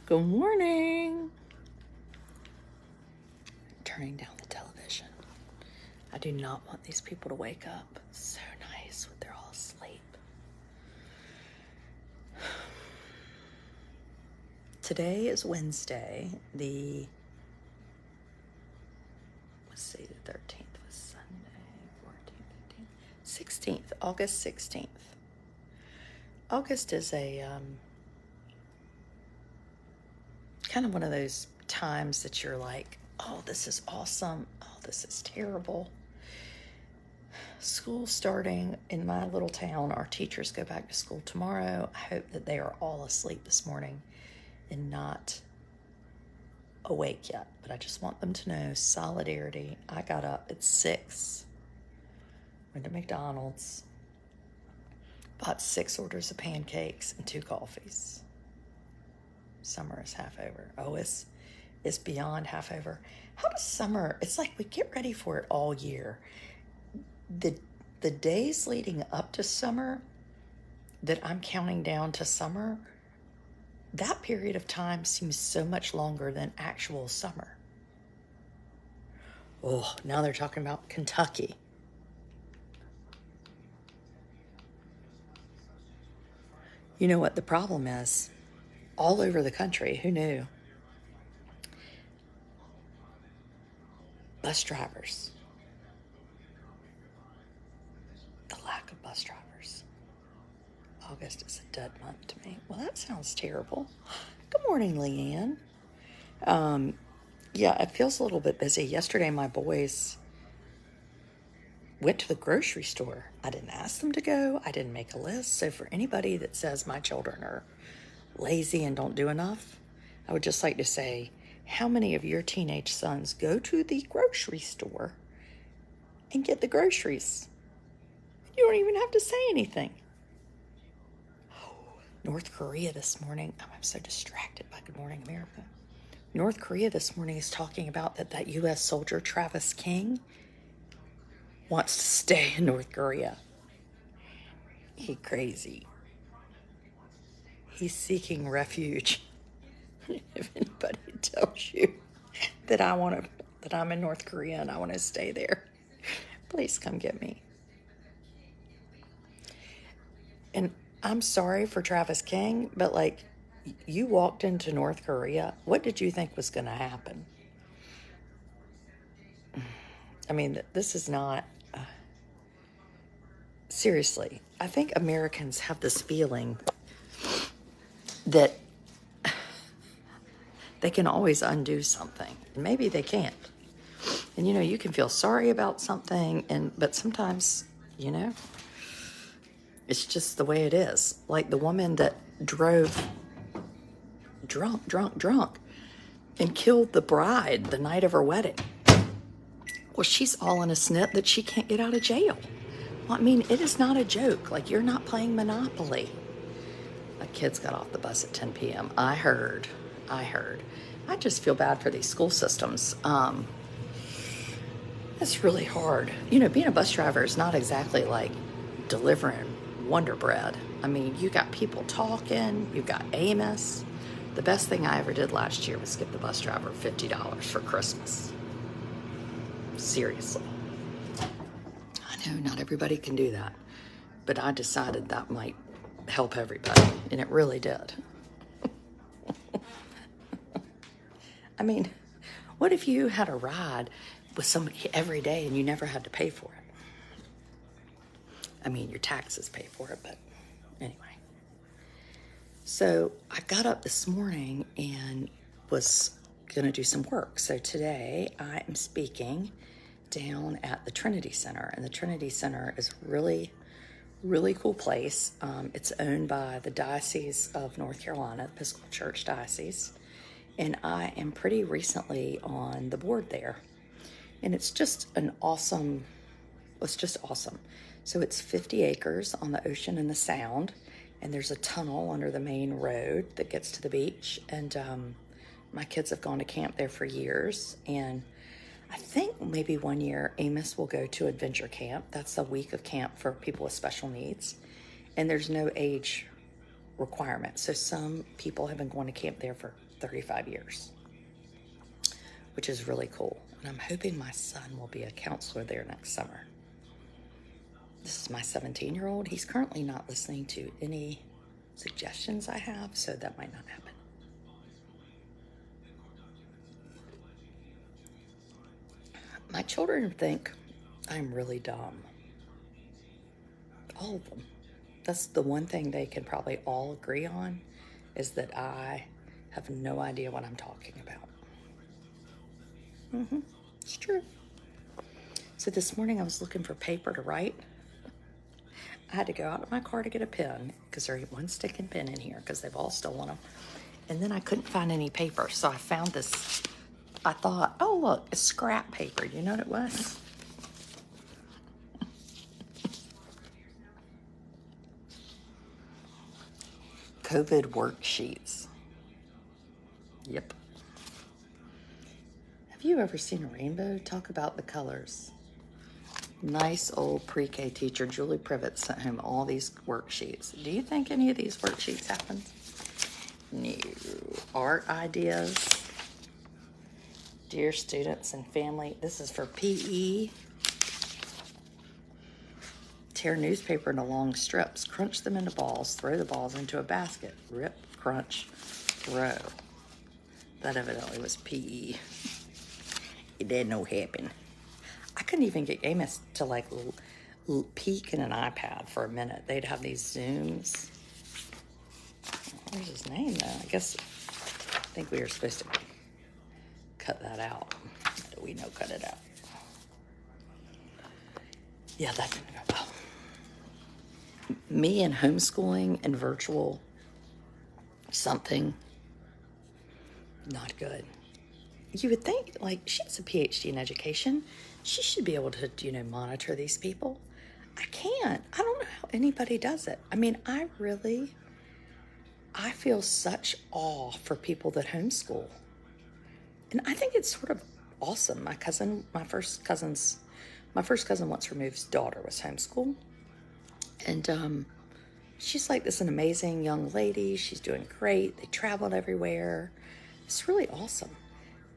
Good morning. Turning down the television. I do not want these people to wake up. It's so nice when they're all asleep. Today is Wednesday. The 13th was Sunday, 14th, 15th, 16th, August 16th. August is a kind of one of those times that you're like, oh, this is awesome. Oh, this is terrible. School starting in my little town. Our teachers go back to school tomorrow. I hope that they are all asleep this morning and not awake yet. But I just want them to know solidarity. I got up at 6, went to McDonald's, bought 6 orders of pancakes and 2 coffees. Summer is half over. Oh, it's beyond half over. How does summer, it's like we get ready for it all year. The days leading up to summer that I'm counting down to summer, that period of time seems so much longer than actual summer. Oh, now they're talking about Kentucky. You know what the problem is? All over the country, who knew? Bus drivers. The lack of bus drivers. August is a dead month to me. Well, that sounds terrible. Good morning, Leanne. Yeah, it feels a little bit busy. Yesterday, my boys went to the grocery store. I didn't ask them to go. I didn't make a list. So for anybody that says my children are lazy and don't do enough, I would just like to say, how many of your teenage sons go to the grocery store and get the groceries? You don't even have to say anything. North Korea this morning. Oh, I'm so distracted by Good Morning America. North Korea this morning is talking about that U.S. soldier, Travis King, wants to stay in North Korea. He crazy. He's seeking refuge. If anybody tells you that I'm in North Korea and I want to stay there, please come get me. And I'm sorry for Travis King, but like, you walked into North Korea. What did you think was going to happen? I mean, this is not... seriously, I think Americans have this feeling that they can always undo something. Maybe they can't. And, you can feel sorry about something, but sometimes, it's just the way it is. Like the woman that drove drunk, and killed the bride the night of her wedding. Well, she's all in a snit that she can't get out of jail. Well, I mean, it is not a joke. Like, you're not playing Monopoly. My kids got off the bus at 10 p.m. I heard. I just feel bad for these school systems. It's really hard. Being a bus driver is not exactly like delivering Wonder Bread. I mean, you got people talking, you got Amos. The best thing I ever did last year was give the bus driver $50 for Christmas. Seriously. I know not everybody can do that, but I decided that might help everybody, and it really did. I mean, what if you had a ride with somebody every day and you never had to pay for it? I mean, your taxes pay for it, but anyway. So I got up this morning and was going to do some work. So today I am speaking down at the Trinity Center, and the Trinity Center is really, really cool place. It's owned by the Diocese of North Carolina, the Episcopal Church Diocese, and I am pretty recently on the board there. And it's just awesome. So it's 50 acres on the ocean and the Sound, and there's a tunnel under the main road that gets to the beach. And my kids have gone to camp there for years, and I think maybe one year Amos will go to adventure camp. That's a week of camp for people with special needs, and there's no age requirement. So some people have been going to camp there for 35 years, which is really cool. And I'm hoping my son will be a counselor there next summer. This is my 17-year-old. He's currently not listening to any suggestions I have, so that might not happen. My children think I'm really dumb. All of them. That's the one thing they can probably all agree on, is that I have no idea what I'm talking about. It's true. So this morning I was looking for paper to write. I had to go out to my car to get a pen because there ain't one sticking pen in here because they've all stolen them. And then I couldn't find any paper, so I found this. I thought, oh look, it's scrap paper. You know what it was? COVID worksheets. Yep. Have you ever seen a rainbow? Talk about the colors. Nice old pre-K teacher, Julie Privet, sent home all these worksheets. Do you think any of these worksheets happened? No. Art ideas. Dear students and family, this is for PE. Tear newspaper into long strips, crunch them into balls, throw the balls into a basket. Rip, crunch, throw. That evidently was PE. It didn't no happen. I couldn't even get Amos to like peek in an iPad for a minute. They'd have these Zooms. Where's his name though? I guess, I think we were supposed to cut that out. We know cut it out. Yeah, that didn't go well. Me and homeschooling and virtual something, not good. You would think, like, she's a PhD in education. She should be able to, monitor these people. I can't. I don't know how anybody does it. I mean, I feel such awe for people that homeschool. And I think it's sort of awesome. My first cousin once removed's daughter was homeschooled. And she's like an amazing young lady. She's doing great. They traveled everywhere. It's really awesome.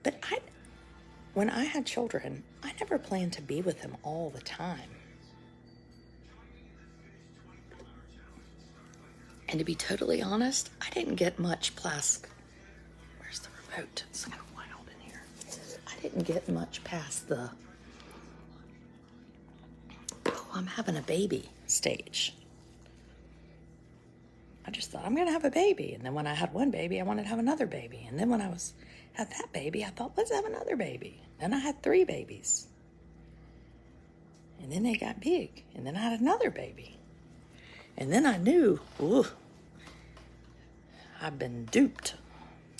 But when I had children, I never planned to be with them all the time. And to be totally honest, I didn't get much past, where's the remote? It's kind of wild in here. I didn't get much past the, I'm having a baby stage. I just thought, I'm going to have a baby. And then when I had one baby, I wanted to have another baby. And then when I had that baby, I thought, let's have another baby. Then I had 3 babies. And then they got big. And then I had another baby. And then I knew, I've been duped.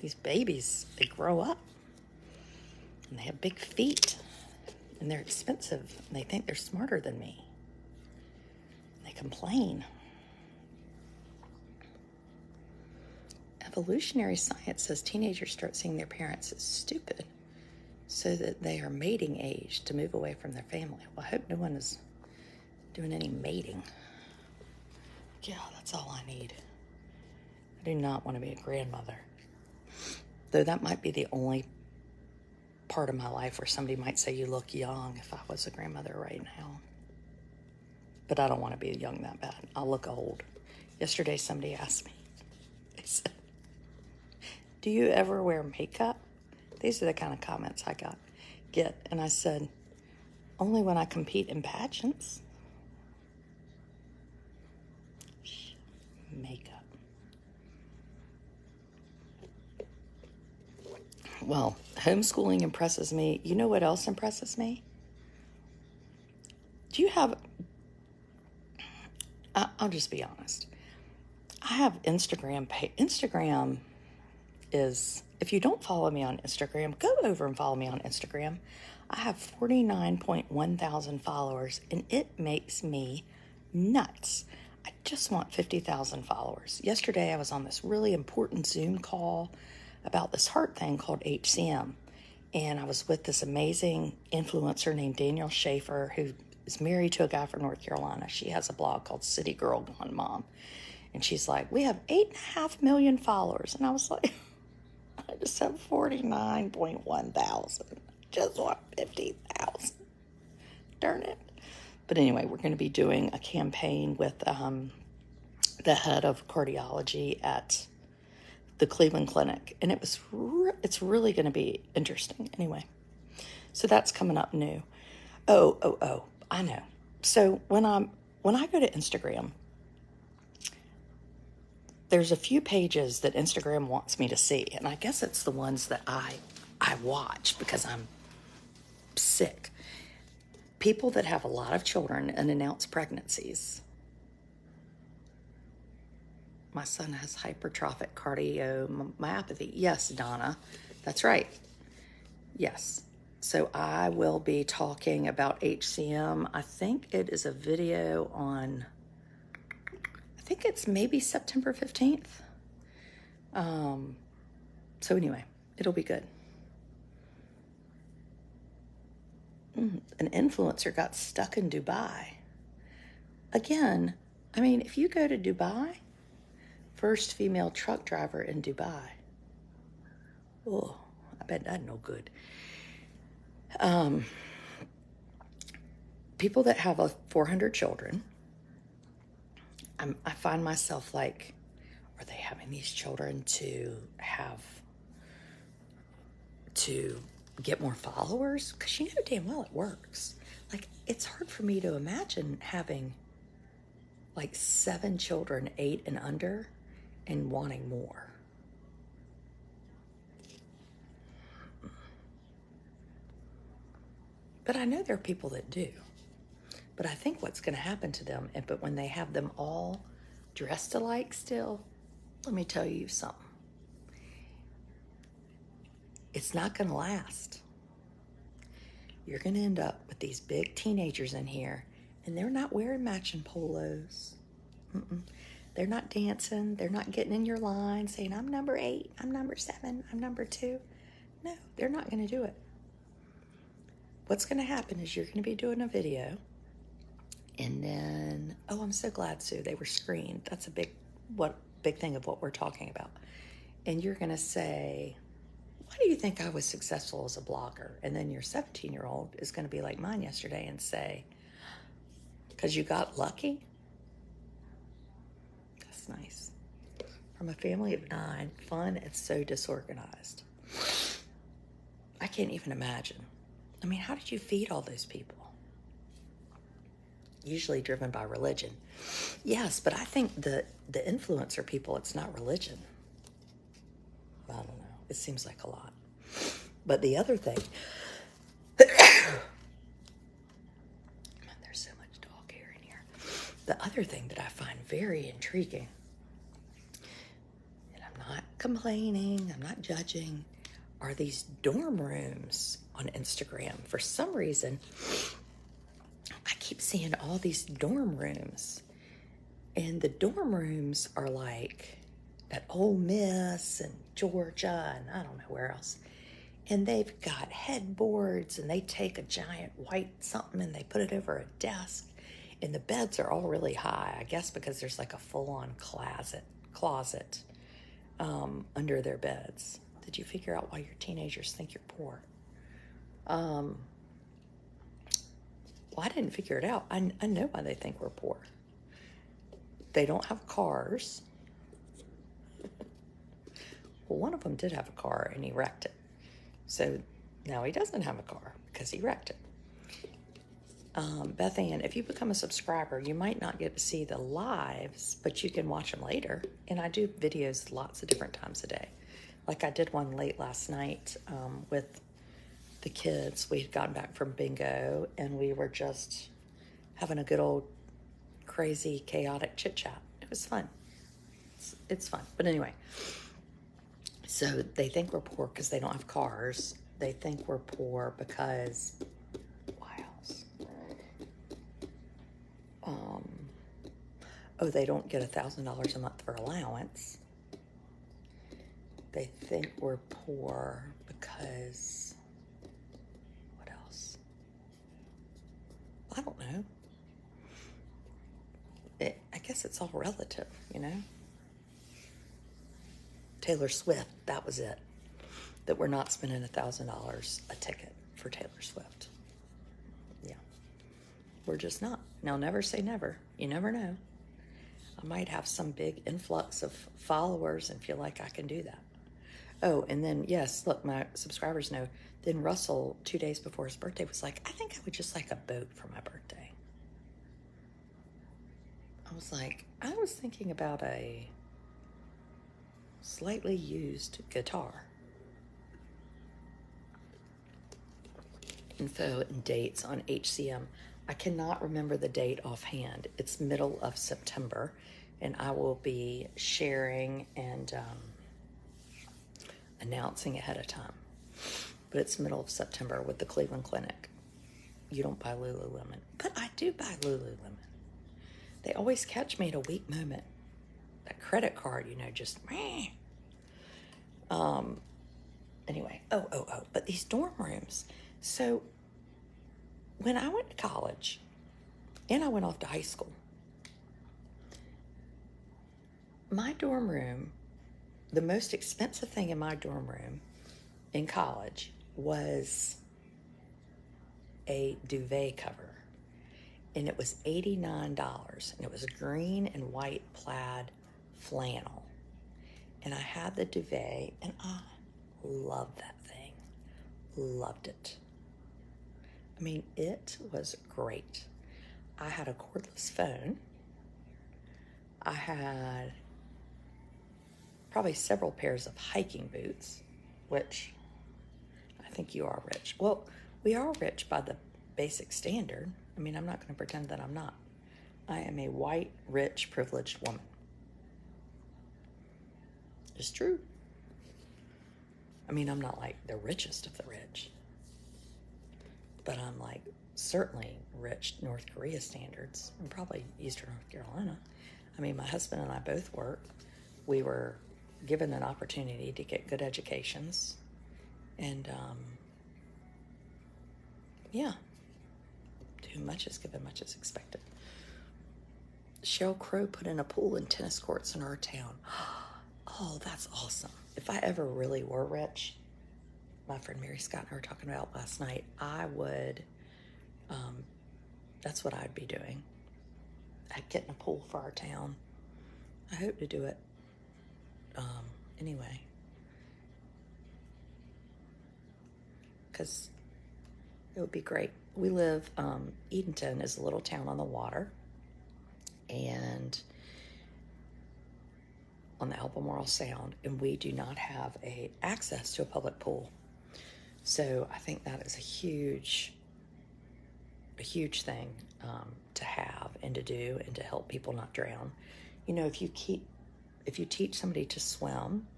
These babies, they grow up. And they have big feet. And they're expensive. And they think they're smarter than me. They complain. Evolutionary science says teenagers start seeing their parents as stupid so that they are mating age to move away from their family. Well, I hope no one is doing any mating. Yeah, that's all I need. I do not want to be a grandmother. Though that might be the only part of my life where somebody might say you look young if I was a grandmother right now. But I don't want to be young that bad. I'll look old. Yesterday somebody asked me, they said, do you ever wear makeup? These are the kind of comments I get. And I said, only when I compete in pageants. Makeup. Well, homeschooling impresses me. You know what else impresses me? Do you have, I'll just be honest. I have Instagram. Instagram is, if you don't follow me on Instagram, go over and follow me on Instagram. I have 49.1 thousand followers, and it makes me nuts. I just want 50,000 followers. Yesterday, I was on this really important Zoom call about this heart thing called HCM, and I was with this amazing influencer named Danielle Schaefer, who is married to a guy from North Carolina. She has a blog called City Girl Gone Mom, and she's like, we have 8.5 million followers, and I was like, I just have 49.1 thousand. Just want 50,000. Darn it. But anyway, we're going to be doing a campaign with the head of cardiology at the Cleveland Clinic, and it's really going to be interesting. Anyway, so that's coming up new. Oh, I know. So when I go to Instagram, there's a few pages that Instagram wants me to see, and I guess it's the ones that I watch because I'm sick. People that have a lot of children and announce pregnancies. My son has hypertrophic cardiomyopathy. Yes, Donna, that's right. Yes. So I will be talking about HCM. I think it is a video on, I think it's maybe September 15th. So anyway, it'll be good. An influencer got stuck in Dubai. Again, I mean, if you go to Dubai, first female truck driver in Dubai. Oh, I bet that's no good. People that have 400 children, I find myself like, are they having these children to get more followers? Because you know damn well it works. Like, it's hard for me to imagine having like 7 children, 8 and under, and wanting more. But I know there are people that do. But I think what's going to happen to them, but when they have them all dressed alike still, let me tell you something. It's not going to last. You're going to end up with these big teenagers in here, and they're not wearing matching polos. They're not dancing. They're not getting in your line saying, I'm number 8, I'm number 7, I'm number 2. No, they're not going to do it. What's going to happen is you're going to be doing a video, and then, oh, I'm so glad, Sue, they were screened. That's a big thing of what we're talking about. And you're going to say, why do you think I was successful as a blogger? And then your 17-year-old is going to be like mine yesterday and say, because you got lucky? That's nice. From a family of 9, fun and so disorganized. I can't even imagine. I mean, how did you feed all those people? Usually driven by religion. Yes, but I think the influencer people, it's not religion. I don't know. It seems like a lot. But the other thing, there's so much dog hair in here. The other thing that I find very intriguing, and I'm not complaining, I'm not judging, are these dorm rooms on Instagram. For some reason, I keep seeing all these dorm rooms. And the dorm rooms are like at Ole Miss and Georgia and I don't know where else. And they've got headboards, and they take a giant white something and they put it over a desk. And the beds are all really high, I guess because there's like a full-on closet under their beds. Did you figure out why your teenagers think you're poor? Well, I didn't figure it out. I know why they think we're poor. They don't have cars. Well, one of them did have a car, and he wrecked it. So now he doesn't have a car because he wrecked it. Beth Ann, if you become a subscriber, you might not get to see the lives, but you can watch them later. And I do videos lots of different times a day. Like I did one late last night with the kids. We had gotten back from bingo, and we were just having a good old crazy, chaotic chit-chat. It was fun. It's fun. But anyway, so they think we're poor because they don't have cars. They think we're poor because, why else? They don't get $1,000 a month for allowance. They think we're poor because, what else? I don't know. I guess it's all relative, you know? Taylor Swift, that was it. that we're not spending $1,000 a ticket for Taylor Swift. Yeah, we're just not. Now, never say never. You never know. I might have some big influx of followers and feel like I can do that. Oh, and then, yes, look, my subscribers know. Then Russell, 2 days before his birthday, was like, I think I would just like a boat for my birthday. I was like, I was thinking about a slightly used guitar. Info and dates on HCM. I cannot remember the date offhand. It's middle of September, and I will be sharing and announcing ahead of time. But it's middle of September with the Cleveland Clinic. You don't buy Lululemon, but I do buy Lululemon. They always catch me at a weak moment. That credit card, just meh. Anyway, but these dorm rooms. So when I went to college and I went off to high school, my dorm room, the most expensive thing in my dorm room in college was a duvet cover. And it was $89. And it was green and white plaid flannel. And I had the duvet, and I loved that thing. Loved it. I mean, it was great. I had a cordless phone. I had probably several pairs of hiking boots, which I think you are rich. Well, we are rich by the basic standard. I mean, I'm not going to pretend that I'm not. I am a white, rich, privileged woman. It's true. I mean, I'm not like the richest of the rich, but I'm like certainly rich North Korea standards, and probably Eastern North Carolina. I mean, my husband and I both work. We were given an opportunity to get good educations, and yeah, to whom much is given, much is expected. Sheryl Crow put in a pool and tennis courts in our town. Oh, that's awesome. If I ever really were rich, my friend Mary Scott and I were talking about last night, I would, that's what I'd be doing. I'd get in a pool for our town. I hope to do it anyway. Because it would be great. We live, Edenton is a little town on the water, and on the Albemarle Sound, and we do not have access to a public pool. So I think that is a huge thing to have and to do and to help people not drown. If you teach somebody to swim,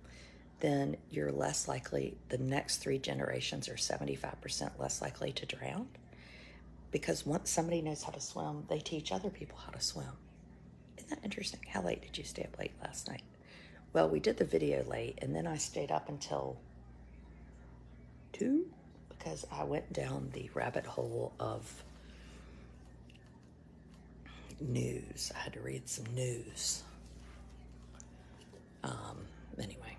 then you're less likely, the next 3 generations are 75% less likely to drown. Because once somebody knows how to swim, they teach other people how to swim. Isn't that interesting? How late did you stay up late last night? Well, we did the video late, and then I stayed up until 2 because I went down the rabbit hole of news. I had to read some news. Anyway.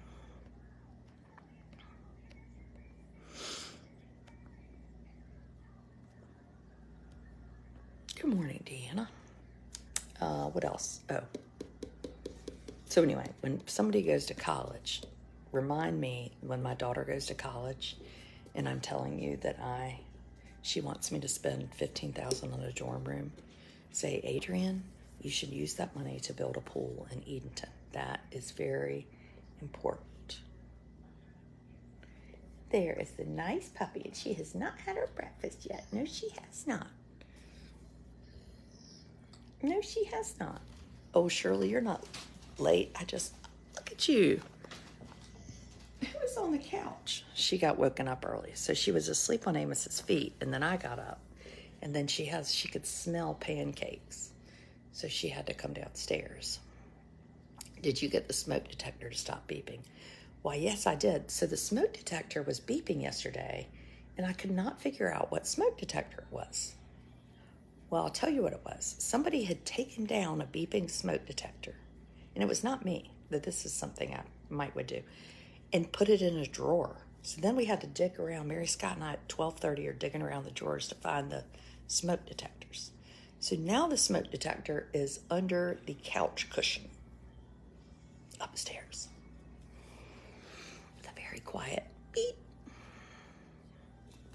Good morning, Deanna. What else? Oh. So anyway, when somebody goes to college, remind me when my daughter goes to college and I'm telling you that she wants me to spend $15,000 on a dorm room. Say, Adrian, you should use that money to build a pool in Edenton. That is very important. There is the nice puppy, and she has not had her breakfast yet. No, she has not. No, she has not. Oh, Shirley, you're not late. Look at you. Who was on the couch? She got woken up early. So she was asleep on Amos's feet, and then I got up. And then she could smell pancakes. So she had to come downstairs. Did you get the smoke detector to stop beeping? Why, yes, I did. So the smoke detector was beeping yesterday, and I could not figure out what smoke detector it was. Well, I'll tell you what it was. Somebody had taken down a beeping smoke detector, and it was not me, that this is something I would do, and put it in a drawer. So then we had to dig around. Mary Scott and I at 12:30 are digging around the drawers to find the smoke detectors. So now the smoke detector is under the couch cushion upstairs. With a very quiet beep.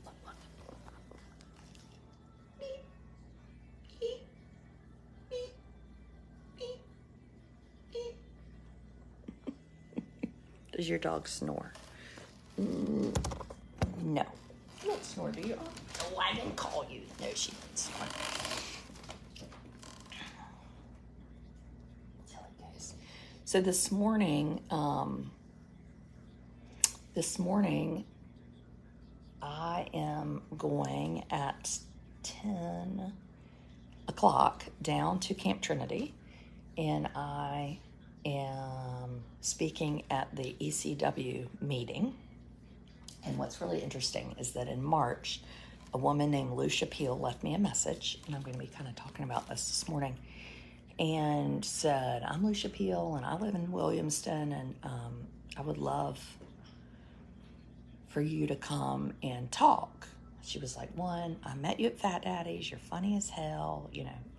Look, look. Beep, beep, beep, beep, beep. Does your dog snore? No. You don't snore, do you? Oh, I didn't call you. No, she didn't snore. Silly goose. So this morning, I am going at 10 o'clock down to Camp Trinity, and I am speaking at the ECW meeting. And what's really interesting is that in March, a woman named Lucia Peel left me a message, and I'm going to be kind of talking about this morning, and said, I'm Lucia Peel, and I live in Williamston, and I would love for you to come and talk. She was like, one, I met you at Fat Daddy's, you're funny as hell,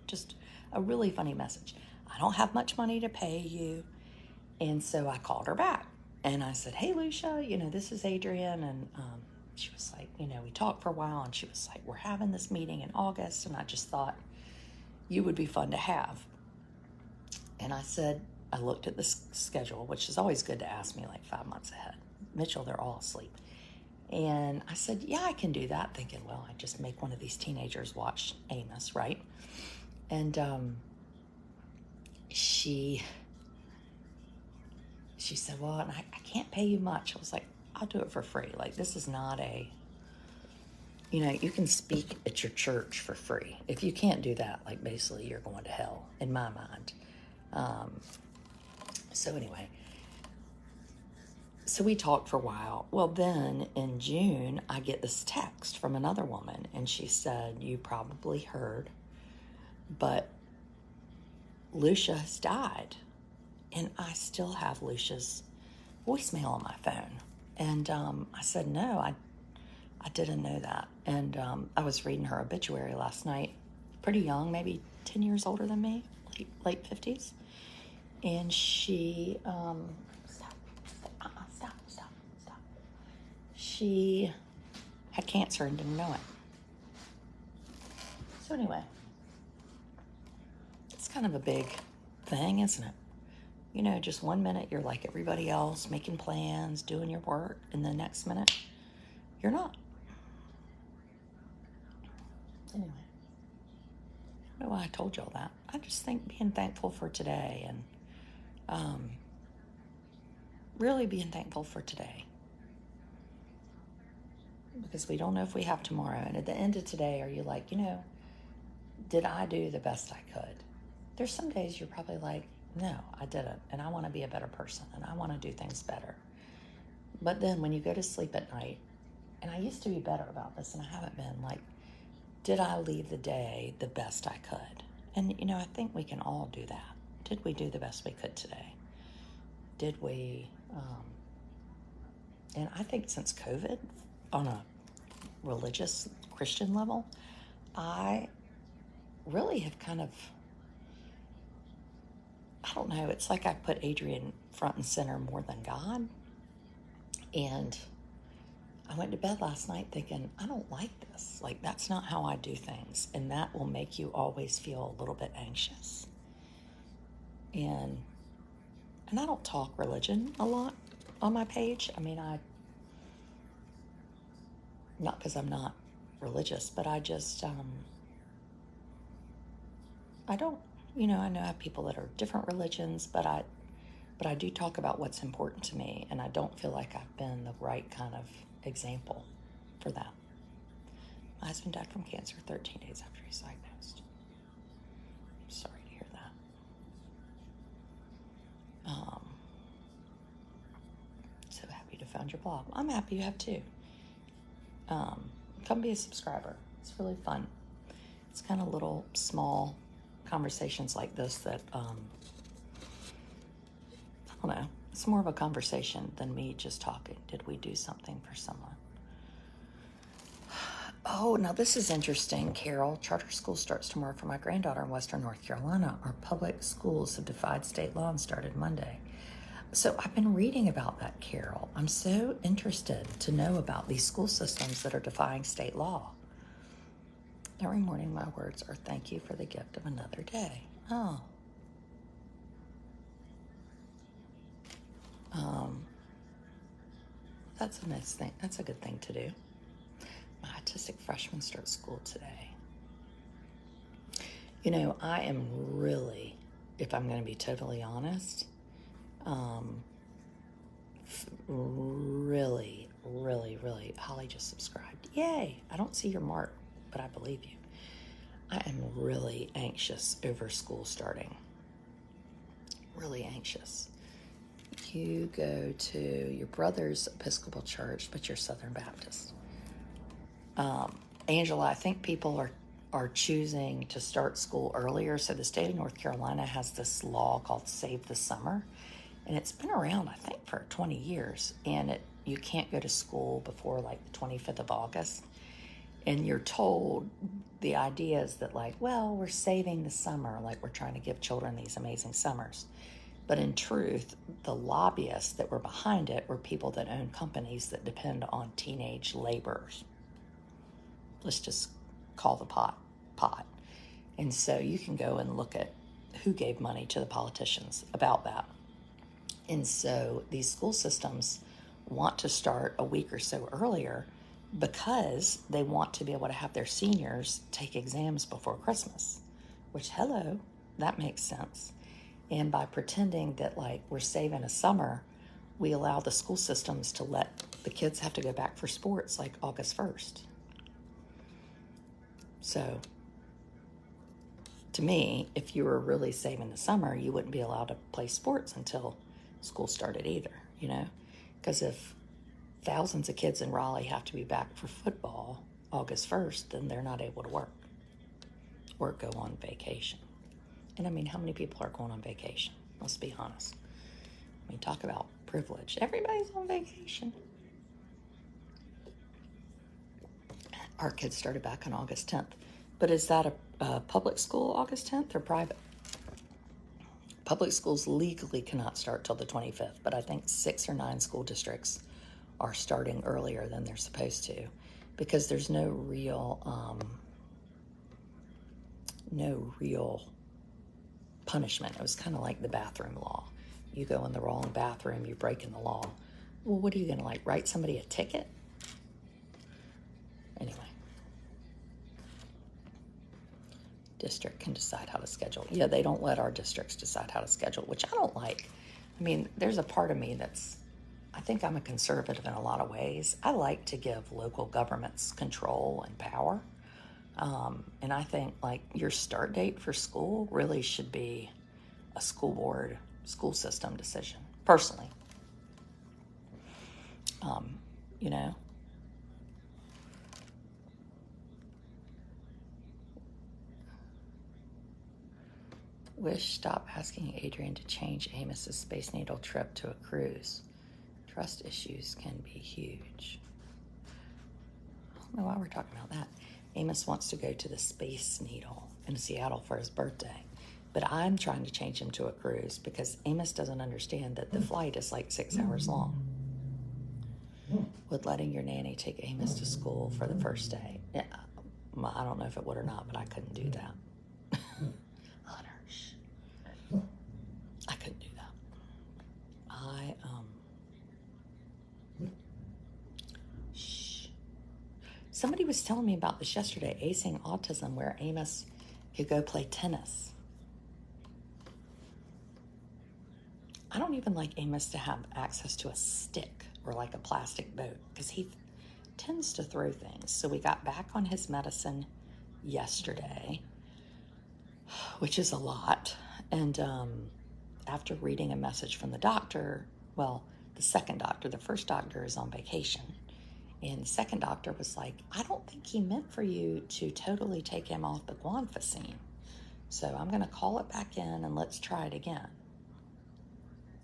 just a really funny message. I don't have much money to pay you. And so I called her back. And I said, hey, Lucia, this is Adrienne. And she was like, we talked for a while. And she was like, we're having this meeting in August. And I just thought you would be fun to have. And I said, I looked at the schedule, which is always good to ask me like 5 months ahead. Mitchell, they're all asleep. And I said, yeah, I can do that. Thinking, well, I just make one of these teenagers watch Amos, right? And she said, well, I can't pay you much. I was like, I'll do it for free. Like, this is not you can speak at your church for free. If you can't do that, like, basically you're going to hell, in my mind. So anyway, so we talked for a while. Well, then in June, I get this text from another woman, and she said, you probably heard, but Lucia has died. And I still have Lucia's voicemail on my phone. And I said, no, I didn't know that. And I was reading her obituary last night. Pretty young, maybe 10 years older than me, late 50s. And she, stop. She had cancer and didn't know it. So anyway, it's kind of a big thing, isn't it? Just 1 minute you're like everybody else, making plans, doing your work, and the next minute you're not. Anyway, I don't know why I told y'all that. I just think being thankful for today and really being thankful for today. Because we don't know if we have tomorrow. And at the end of today, are you like, did I do the best I could? There's some days you're probably like, no, I didn't. And I want to be a better person and I want to do things better. But then when you go to sleep at night, and I used to be better about this and I haven't been, like, did I leave the day the best I could? And, I think we can all do that. Did we do the best we could today? Did we, and I think since COVID, on a religious Christian level, I really have kind of, I don't know, it's like I put Adrienne front and center more than God. And I went to bed last night thinking, I don't like this. Like, that's not how I do things. And that will make you always feel a little bit anxious. And I don't talk religion a lot on my page. I mean, not because I'm not religious, but I just, I don't, I know I have people that are different religions, but I do talk about what's important to me, and I don't feel like I've been the right kind of example for that. My husband died from cancer 13 days after he was diagnosed. I'm sorry to hear that. So happy to find your blog. I'm happy you have too. Come be a subscriber. It's really fun. It's kind of little small conversations like this that, I don't know, It's more of a conversation than me just talking. Did we do something for someone? Oh, now this is interesting, Carol. Charter school starts tomorrow for my granddaughter in Western North Carolina. Our public schools have defied state law and started Monday. So I've been reading about that, Carol. I'm so interested to know about these school systems that are defying state law. Every morning my words are thank you for the gift of another day. Oh. That's a nice thing. That's a good thing to do. My autistic freshman starts school today. You know, I am really, if I'm going to be totally honest, really, Holly just subscribed. Yay! I don't see your mark, but I believe you. I am really anxious over school starting. Really anxious. You go to your brother's Episcopal church, but you're Southern Baptist. Angela, I think people are choosing to start school earlier. So the state of North Carolina has this law called Save the Summer. And it's been around, I think, for 20 years. And you can't go to school before like the 25th of August. And you're told, the idea is that like, well, we're saving the summer. Like we're trying to give children these amazing summers. But in truth, the lobbyists that were behind it were people that own companies that depend on teenage laborers. Let's just call the pot. And so you can go and look at who gave money to the politicians about that. And so these school systems want to start a week or so earlier because they want to be able to have their seniors take exams before Christmas, which, hello, that makes sense. And by pretending that like we're saving a summer, we allow the school systems to let the kids have to go back for sports like August 1st. So to me, if you were really saving the summer, you wouldn't be allowed to play sports until school started either, you know? Because if thousands of kids in Raleigh have to be back for football August 1st, then they're not able to work or go on vacation. And I mean, how many people are going on vacation? Let's be honest. I mean, talk about privilege. Everybody's on vacation. Our kids started back on August 10th. But is that a public school August 10th or private? Public schools legally cannot start till the 25th, but I think 6 or 9 school districts are starting earlier than they're supposed to because there's no real punishment. It was kind of like the bathroom law. You go in the wrong bathroom, you're breaking the law. Well, what are you going to like write somebody a ticket? Anyway. District can decide how to schedule. Yeah, they don't let our districts decide how to schedule, which I don't like. I mean, there's a part of me I think I'm a conservative in a lot of ways. I like to give local governments control and power. And I think like your start date for school really should be a school board, school system decision, personally. You know, Wish, stop asking Adrian to change Amos's Space Needle trip to a cruise. Trust issues can be huge. I don't know why we're talking about that. Amos wants to go to the Space Needle in Seattle for his birthday. But I'm trying to change him to a cruise because Amos doesn't understand that the flight is like 6 hours long. Would letting your nanny take Amos to school for the first day? Yeah, I don't know if it would or not, but I couldn't do that. I couldn't do that. Somebody was telling me about this yesterday, Acing Autism, where Amos could go play tennis. I don't even like Amos to have access to a stick or like a plastic boat because he tends to throw things. So we got back on his medicine yesterday, which is a lot. And after reading a message from the doctor, well, the second doctor, the first doctor is on vacation. And the second doctor was like, I don't think he meant for you to totally take him off the guanfacine. So I'm going to call it back in and let's try it again.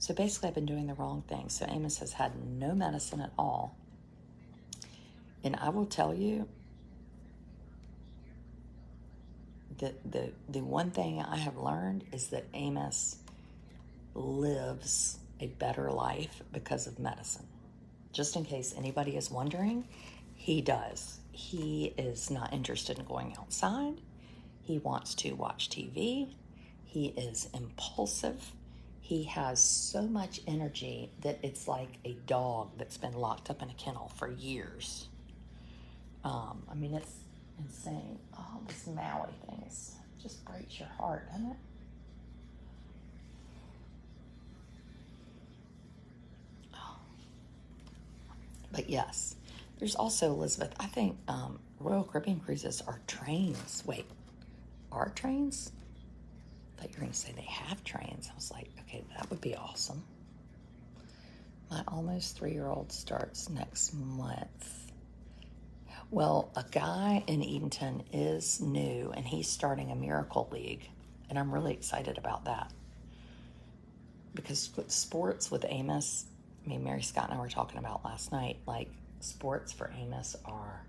So basically, I've been doing the wrong thing. So Amos has had no medicine at all. And I will tell you that the one thing I have learned is that Amos lives a better life because of medicine. Just in case anybody is wondering, he does. He is not interested in going outside. He wants to watch TV. He is impulsive. He has so much energy that it's like a dog that's been locked up in a kennel for years. I mean, it's insane. Oh, this Maui thing just breaks your heart, doesn't it? Oh. But yes, there's also, Elizabeth, I think Royal Caribbean cruises are trains. Wait, are trains? I thought you were going to say they have trains. I was like, okay, that would be awesome. My almost 3-year-old starts next month. Well, a guy in Edenton is new, and he's starting a Miracle League, and I'm really excited about that. Because with sports with Amos, I mean, Mary Scott and I were talking about last night, like, sports for Amos are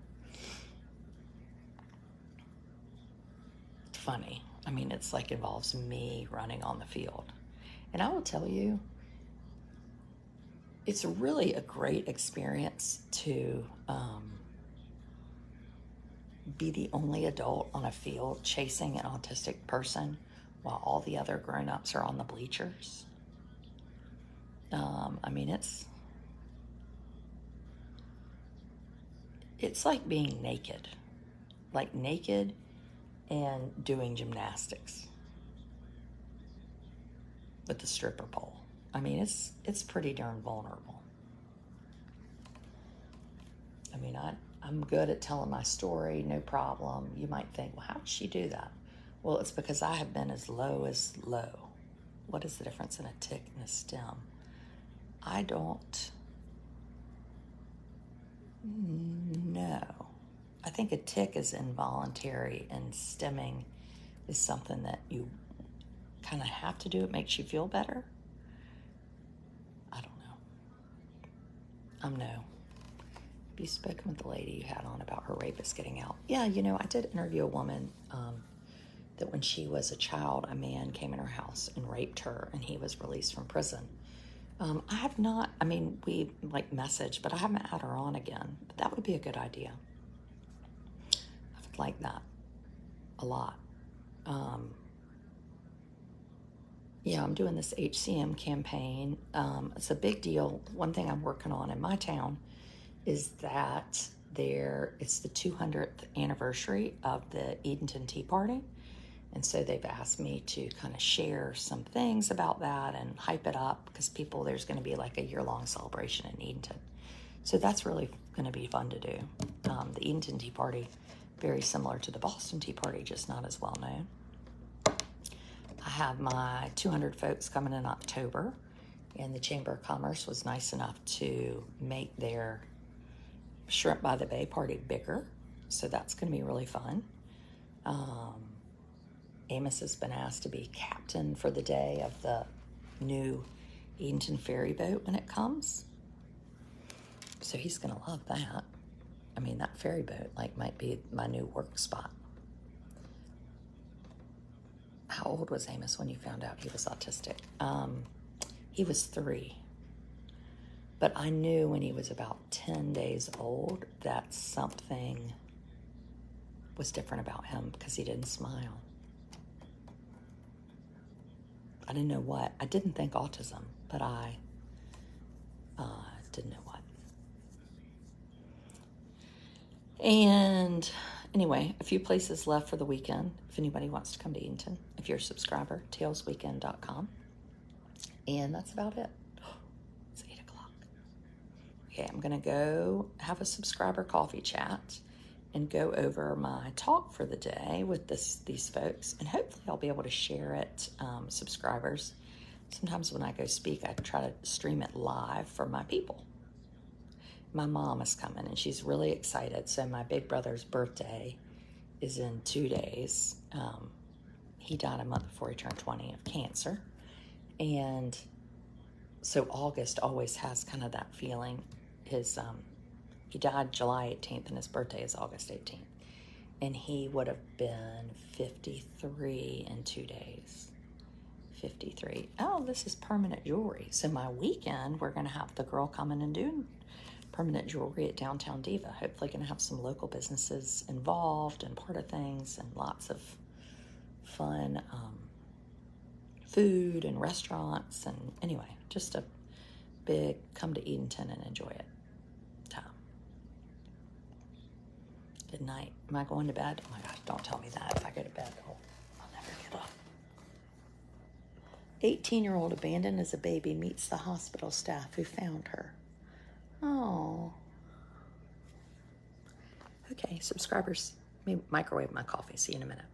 funny. I mean, it's like involves me running on the field. And I will tell you, it's really a great experience to be the only adult on a field chasing an autistic person while all the other grown-ups are on the bleachers. I mean, it's like being naked and doing gymnastics with the stripper pole. I mean, it's pretty darn vulnerable. I mean, I'm good at telling my story, no problem. You might think, well, how did she do that? Well, it's because I have been as low as low. What is the difference in a tick and a stem? I don't know. I think a tick is involuntary, and stemming is something that you kind of have to do. It makes you feel better. I don't know. No. Have you spoken with the lady you had on about her rapist getting out? Yeah, I did interview a woman that when she was a child, a man came in her house and raped her, and he was released from prison. I have not, I mean, we messaged, but I haven't had her on again. But that would be a good idea. I would like that a lot. Yeah, I'm doing this HCM campaign. It's a big deal. One thing I'm working on in my town is that it's the 200th anniversary of the Edenton Tea Party. And so they've asked me to kind of share some things about that and hype it up, because there's going to be like a year-long celebration in Edenton. So that's really going to be fun to do. The Edenton Tea Party, very similar to the Boston Tea Party, just not as well known. I have my 200 folks coming in October, and the Chamber of Commerce was nice enough to make their Shrimp by the Bay party bigger. So that's going to be really fun. Amos has been asked to be captain for the day of the new Edenton ferry boat when it comes. So he's going to love that. I mean, that ferry boat might be my new work spot. How old was Amos when you found out he was autistic? He was 3. But I knew when he was about 10 days old that something was different about him, because he didn't smile. I didn't know what. I didn't think autism, but I didn't know what. And anyway, a few places left for the weekend if anybody wants to come to Edenton. If you're a subscriber, tailsweekend.com. And that's about it. It's 8 o'clock. Okay, I'm going to go have a subscriber coffee chat and go over my talk for the day with these folks. And hopefully I'll be able to share it, subscribers. Sometimes when I go speak, I try to stream it live for my people. My mom is coming, and she's really excited. So my big brother's birthday is in 2 days. He died a month before he turned 20 of cancer. And So August always has kind of that feeling. He died July 18th and his birthday is August 18th. And he would have been 53 in 2 days. 53. Oh, this is permanent jewelry. So my weekend, we're going to have the girl coming and doing permanent jewelry at Downtown Diva. Hopefully going to have some local businesses involved and part of things, and lots of fun food and restaurants. And anyway, just a big come to Edenton and enjoy it time. Good night. Am I going to bed? Oh my gosh, don't tell me that. If I go to bed, I'll never get up. 18-year-old abandoned as a baby meets the hospital staff who found her. Oh. Okay, subscribers, let me microwave my coffee. See you in a minute.